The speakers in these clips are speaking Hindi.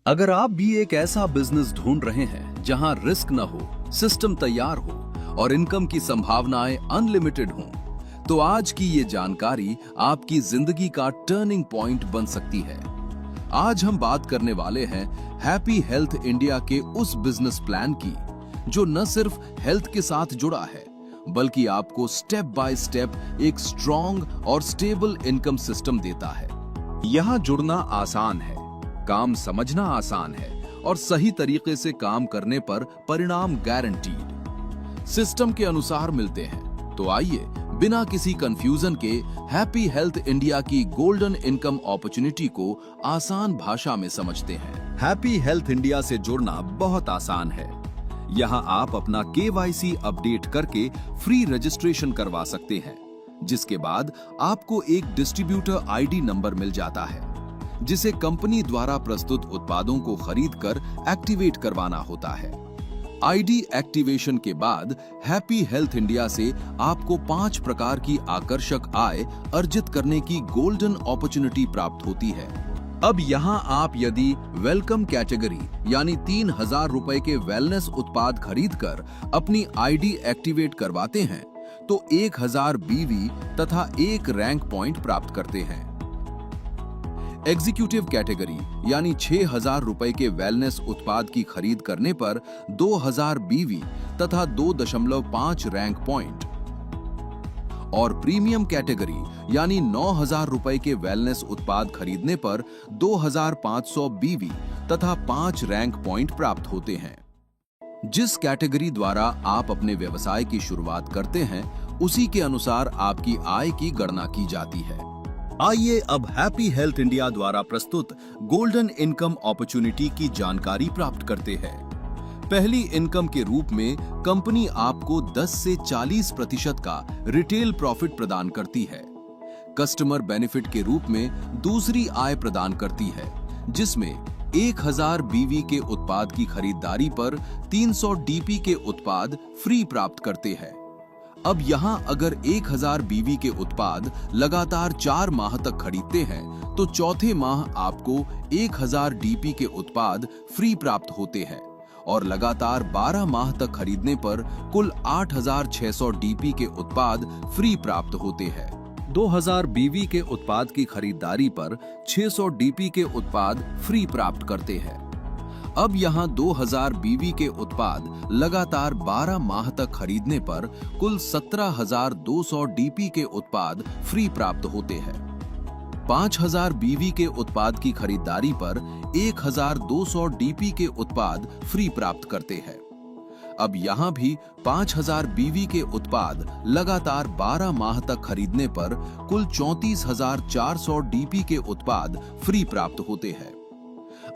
अगर आप भी एक ऐसा बिजनेस ढूंढ रहे हैं जहां रिस्क न हो, सिस्टम तैयार हो और इनकम की संभावनाएं अनलिमिटेड हों, तो आज की ये जानकारी आपकी जिंदगी का टर्निंग पॉइंट बन सकती है। आज हम बात करने वाले हैं हैप्पी हेल्थ इंडिया के उस बिजनेस प्लान की जो न सिर्फ हेल्थ के साथ जुड़ा है, बल्कि आपको स्टेप बाय स्टेप एक स्ट्रॉन्ग और स्टेबल इनकम सिस्टम देता है। यहाँ जुड़ना आसान है, काम समझना आसान है और सही तरीके से काम करने पर परिणाम गारंटीड सिस्टम के अनुसार मिलते हैं। तो आइए बिना किसी कंफ्यूजन के हैप्पी हेल्थ इंडिया की गोल्डन इनकम अपॉर्चुनिटी को आसान भाषा में समझते हैं। हैप्पी हेल्थ इंडिया से जुड़ना बहुत आसान है। यहाँ आप अपना KYC अपडेट करके फ्री रजिस्ट्रेशन करवा सकते हैं, जिसके बाद आपको एक डिस्ट्रीब्यूटर ID नंबर मिल जाता है, जिसे कंपनी द्वारा प्रस्तुत उत्पादों को खरीदकर एक्टिवेट करवाना होता है। ID एक्टिवेशन के बाद हैप्पी हेल्थ इंडिया से आपको 5 प्रकार की आकर्षक आय अर्जित करने की गोल्डन अपॉर्चुनिटी प्राप्त होती है। अब यहाँ आप यदि वेलकम कैटेगरी यानी 3,000 रुपए के वेलनेस उत्पाद खरीदकर अपनी ID एक्टिवेट करवाते हैं तो 1,000 BV तथा 1 रैंक पॉइंट प्राप्त करते हैं। एग्जीक्यूटिव कैटेगरी यानी 6,000 रुपए के वेलनेस उत्पाद की खरीद करने पर 2,000 BV तथा 2.5 रैंक पॉइंट और प्रीमियम कैटेगरी यानी 9,000 रुपए के वेलनेस उत्पाद खरीदने पर 2,500 BV तथा 5 रैंक पॉइंट प्राप्त होते हैं। जिस कैटेगरी द्वारा आप अपने व्यवसाय की शुरुआत करते हैं, उसी के अनुसार आपकी आय की गणना की जाती है। आइए अब हैप्पी हेल्थ इंडिया द्वारा प्रस्तुत गोल्डन इनकम अपॉर्चुनिटी की जानकारी प्राप्त करते हैं। पहली इनकम के रूप में कंपनी आपको 10 से 40% का रिटेल प्रॉफिट प्रदान करती है। कस्टमर बेनिफिट के रूप में दूसरी आय प्रदान करती है, जिसमें 1,000 BV के उत्पाद की खरीदारी पर 300 DP के उत्पाद फ्री प्राप्त करते हैं। अब यहाँ अगर 1,000 BV के उत्पाद लगातार 4 माह तक खरीदते हैं तो चौथे माह आपको 1,000 DP के उत्पाद फ्री प्राप्त होते हैं और लगातार 12 माह तक खरीदने पर कुल 8,600 DP के उत्पाद फ्री प्राप्त होते हैं। 2,000 BV के उत्पाद की खरीदारी पर 600 DP के उत्पाद फ्री प्राप्त करते हैं। अब यहाँ 2,000 BV के उत्पाद लगातार 12 माह तक खरीदने पर कुल 17,200 DP के उत्पाद फ्री प्राप्त होते हैं। 5,000 BV के उत्पाद की खरीदारी पर 1,200 DP के उत्पाद फ्री प्राप्त करते हैं। अब यहाँ भी 5,000 BV के उत्पाद लगातार 12 माह तक खरीदने पर कुल 34,400 DP के उत्पाद फ्री प्राप्त होते हैं।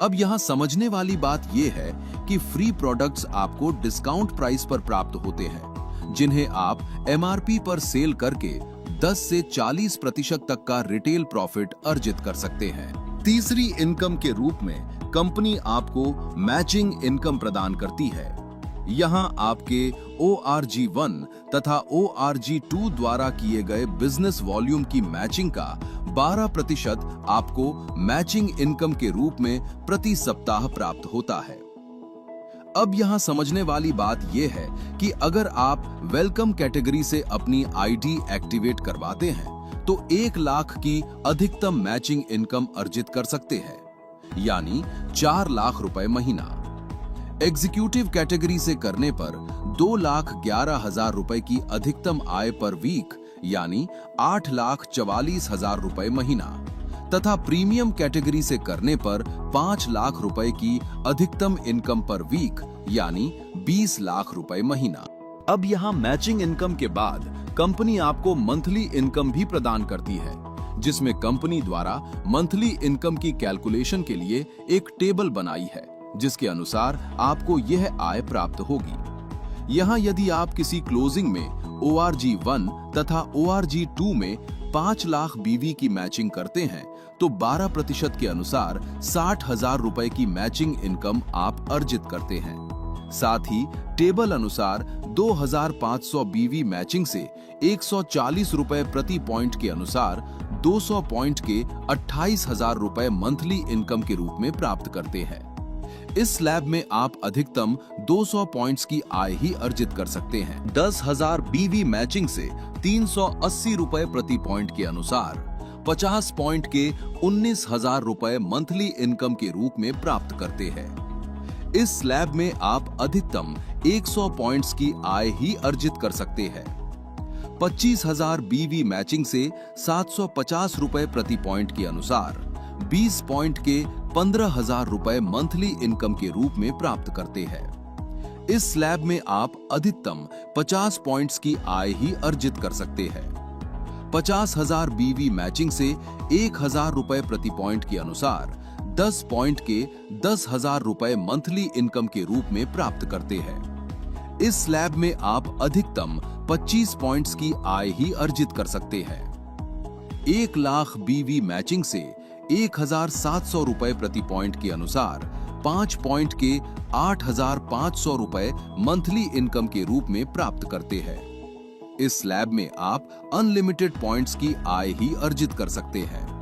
अब यहाँ समझने वाली बात यह है कि फ्री प्रोडक्ट्स आपको डिस्काउंट प्राइस पर प्राप्त होते हैं, जिन्हें आप MRP पर सेल करके 10 से 40% तक का रिटेल प्रॉफिट अर्जित कर सकते हैं। तीसरी इनकम के रूप में कंपनी आपको मैचिंग इनकम प्रदान करती है। यहाँ आपके ORG1 तथा ORG2 द्वारा किए गए बिजनेस वॉल्यूम की मैचिंग का 12% आपको मैचिंग इनकम के रूप में प्रति सप्ताह प्राप्त होता है। अब यहाँ समझने वाली बात यह है कि अगर आप वेलकम कैटेगरी से अपनी ID एक्टिवेट करवाते हैं तो 1 लाख की अधिकतम मैचिंग इनकम अर्जित कर सकते हैं, यानी 4 लाख रुपए महीना। एग्जीक्यूटिव कैटेगरी से करने पर 2,11,000 रुपए की अधिकतम आय पर वीक, यानी 8,44,000 रुपए महीना तथा प्रीमियम कैटेगरी से करने पर 5 लाख रुपए की अधिकतम इनकम पर वीक, यानी 20 लाख रुपए महीना। अब यहाँ मैचिंग इनकम के बाद कंपनी आपको मंथली इनकम भी प्रदान करती है, जिसमें कंपनी द्वारा मंथली इनकम की कैलकुलेशन के लिए एक टेबल बनाई है, जिसके अनुसार आपको यह आय प्राप्त होगी। यहाँ यदि आप किसी क्लोजिंग में ORG1 तथा ORG2 में 5 लाख BV की मैचिंग करते हैं तो 12% के अनुसार 60,000 रुपए की मैचिंग इनकम आप अर्जित करते हैं। साथ ही टेबल अनुसार 2,500 BV मैचिंग से 140 रुपए प्रति पॉइंट के अनुसार 200 पॉइंट के 28,000 रुपए मंथली इनकम के रूप में प्राप्त करते हैं। इस स्लैब में आप अधिकतम 200 पॉइंट्स की आय ही अर्जित कर सकते हैं। 10,000 बीवी मैचिंग से 380 रुपए प्रति पॉइंट के अनुसार 50 पॉइंट के 19,000 रुपए मंथली इनकम के रूप में प्राप्त करते हैं। इस स्लैब में आप अधिकतम 100 पॉइंट्स की आय ही अर्जित कर सकते हैं। 25,000 बीवी मैचिंग से 750 रुपए प्रति पॉइंट के अनुसार 20 पॉइंट के 15,000 रुपए मंथली इनकम के रूप में प्राप्त करते हैं। इस स्लैब में आप अधिकतम 50 पॉइंट्स की आय ही अर्जित कर सकते हैं। 50,000 बीवी मैचिंग से 1,000 रुपए प्रति पॉइंट के अनुसार 10 पॉइंट के 10,000 रुपए मंथली इनकम के रूप में प्राप्त करते हैं। इस स्लैब में आप अधिकतम 25 पॉइंट्स की आय ही अर्जित कर सकते हैं। 1 लाख बीवी मैचिंग से 1,700 रुपए प्रति पॉइंट के अनुसार 5 पॉइंट के 8,500 रुपए मंथली इनकम के रूप में प्राप्त करते हैं। इस स्लैब में आप अनलिमिटेड पॉइंट्स की आय ही अर्जित कर सकते हैं।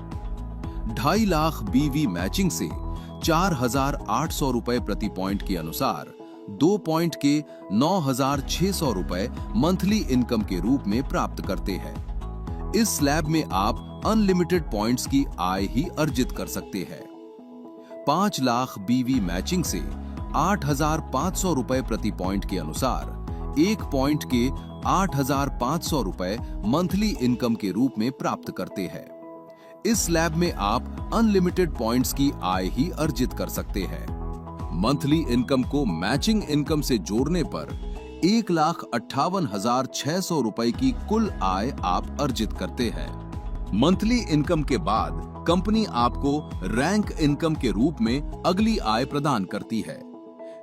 2.5 लाख बीवी मैचिंग से 4,800 रुपए प्रति पॉइंट के अनुसार 2 पॉइंट के 9,600 रुपए मंथली इनकम के रूप में प्राप्त करते हैं। इस स्लैब में आप अनलिमिटेड पॉइंट्स की आय ही अर्जित कर सकते हैं। 5 लाख बीवी मैचिंग से 8,500 रुपए प्रति पॉइंट के अनुसार 1 पॉइंट के 8,500 रुपए मंथली इनकम के रूप में प्राप्त करते हैं। इस स्लैब में आप अनलिमिटेड पॉइंट्स की आय ही अर्जित कर सकते हैं। मंथली इनकम को मैचिंग इनकम से जोड़ने पर 1,58,600 रुपए की कुल आय आप अर्जित करते हैं। मंथली इनकम के बाद कंपनी आपको रैंक इनकम के रूप में अगली आय प्रदान करती है।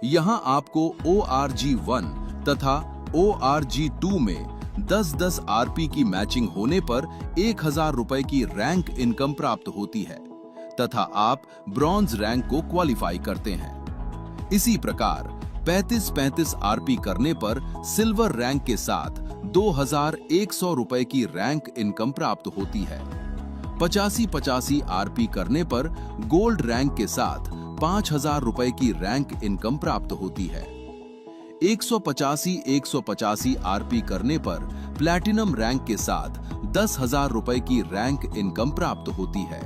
यहां आपको ORG1 तथा ORG2 में 10-10 RP की मैचिंग होने पर 1,000 रुपए की रैंक इनकम प्राप्त होती है तथा आप ब्रॉन्ज रैंक को क्वालिफाई करते हैं। इसी प्रकार 35-35 RP करने पर सिल्वर रैंक के साथ 2,100 रुपए की रैंक इनकम प्राप्त होती है। 85-85 RP करने पर गोल्ड रैंक के साथ 5,000 रुपए की रैंक इनकम प्राप्त होती है। 185-185 RP करने पर प्लैटिनम रैंक के साथ 10,000 रुपए की रैंक इनकम प्राप्त होती है।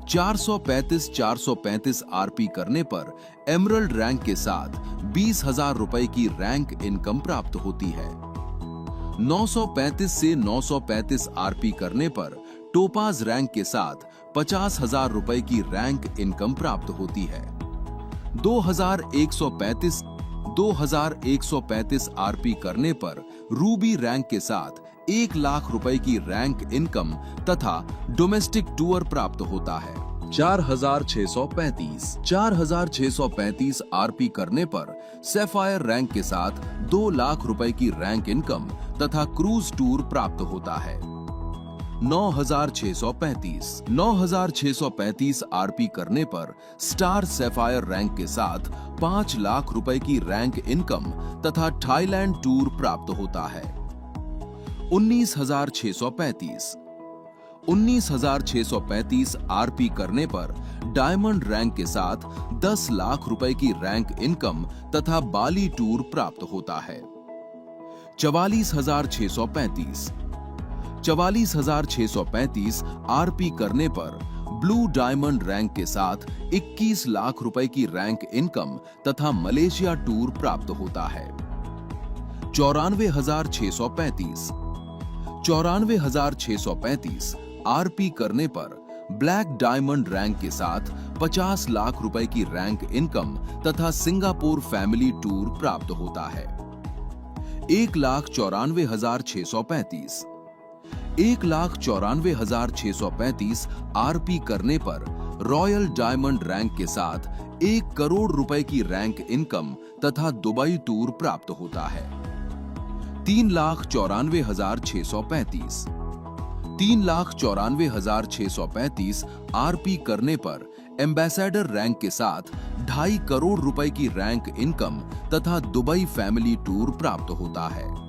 435-435 RP करने पर एमरल्ड रैंक के साथ 20,000 रुपए की रैंक इनकम प्राप्त होती है। 935 से 935 RP करने पर टोपाज रैंक के साथ 50,000 रुपए की रैंक इनकम प्राप्त होती है। 2,135 RP करने पर रूबी रैंक के साथ 1 लाख रुपए की रैंक इनकम तथा डोमेस्टिक टूर प्राप्त होता है। 4,635 RP करने पर सैफायर रैंक के साथ 2 लाख रुपए की रैंक इनकम तथा क्रूज टूर प्राप्त होता है। 9,635 RP करने पर स्टार सैफायर रैंक के साथ 5 लाख रुपए की रैंक इनकम तथा थाईलैंड टूर प्राप्त होता है। 19,635 RP करने पर डायमंड रैंक के साथ 10 लाख रुपए की रैंक इनकम तथा बाली टूर प्राप्त होता है। 44,635 RP करने पर ब्लू डायमंड रैंक के साथ 21 लाख रुपए की रैंक इनकम तथा मलेशिया टूर प्राप्त होता है। 94,635 RP करने पर ब्लैक डायमंड रैंक के साथ 50 लाख रुपए की रैंक इनकम तथा सिंगापुर फैमिली टूर प्राप्त होता है। 1,94,635 RP करने पर रॉयल डायमंड रैंक के साथ 1 करोड़ रुपए की रैंक इनकम तथा दुबई टूर प्राप्त होता है। 3,94,635 RP करने पर एम्बेसडर रैंक के साथ 2.5 करोड़ रुपए की रैंक इनकम तथा दुबई फैमिली टूर प्राप्त होता है।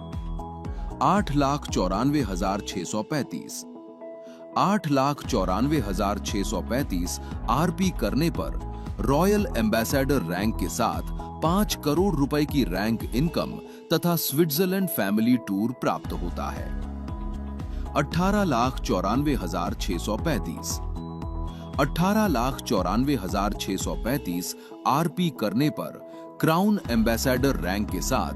8,94,635 RP करने पर रॉयल एम्बेसडर रैंक के साथ 5 करोड़ रुपए की रैंक इनकम तथा स्विट्जरलैंड फैमिली टूर प्राप्त होता है। 18,94,635 18,94,635 आरपी करने पर क्राउन एम्बेसडर रैंक के साथ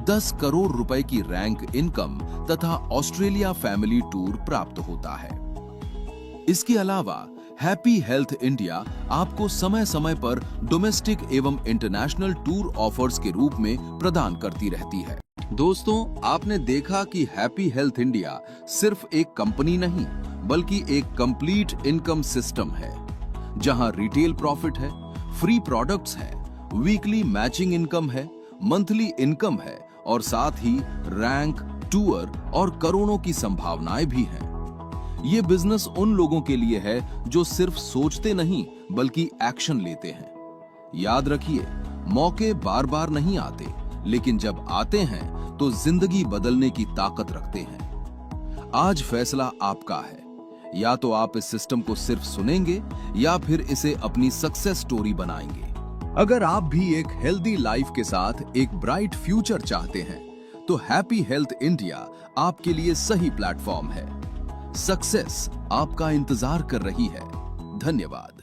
10 करोड़ रुपए की रैंक इनकम तथा ऑस्ट्रेलिया फैमिली टूर प्राप्त होता है। इसके अलावा हैप्पी हेल्थ इंडिया आपको समय समय पर डोमेस्टिक एवं इंटरनेशनल टूर ऑफर्स के रूप में प्रदान करती रहती है। दोस्तों, आपने देखा कि हैप्पी हेल्थ इंडिया सिर्फ एक कंपनी नहीं बल्कि एक कंप्लीट इनकम सिस्टम है, जहां रिटेल प्रॉफिट है, फ्री प्रोडक्ट्स है, वीकली मैचिंग इनकम है, मंथली इनकम है और साथ ही रैंक, टूर और करोड़ों की संभावनाएं भी हैं। ये बिजनेस उन लोगों के लिए है जो सिर्फ सोचते नहीं बल्कि एक्शन लेते हैं। याद रखिए, मौके बार बार नहीं आते, लेकिन जब आते हैं तो जिंदगी बदलने की ताकत रखते हैं। आज फैसला आपका है, या तो आप इस सिस्टम को सिर्फ सुनेंगे या फिर इसे अपनी सक्सेस स्टोरी बनाएंगे। अगर आप भी एक हेल्दी लाइफ के साथ एक ब्राइट फ्यूचर चाहते हैं तो हैप्पी हेल्थ इंडिया आपके लिए सही प्लेटफॉर्म है। सक्सेस आपका इंतजार कर रही है। धन्यवाद।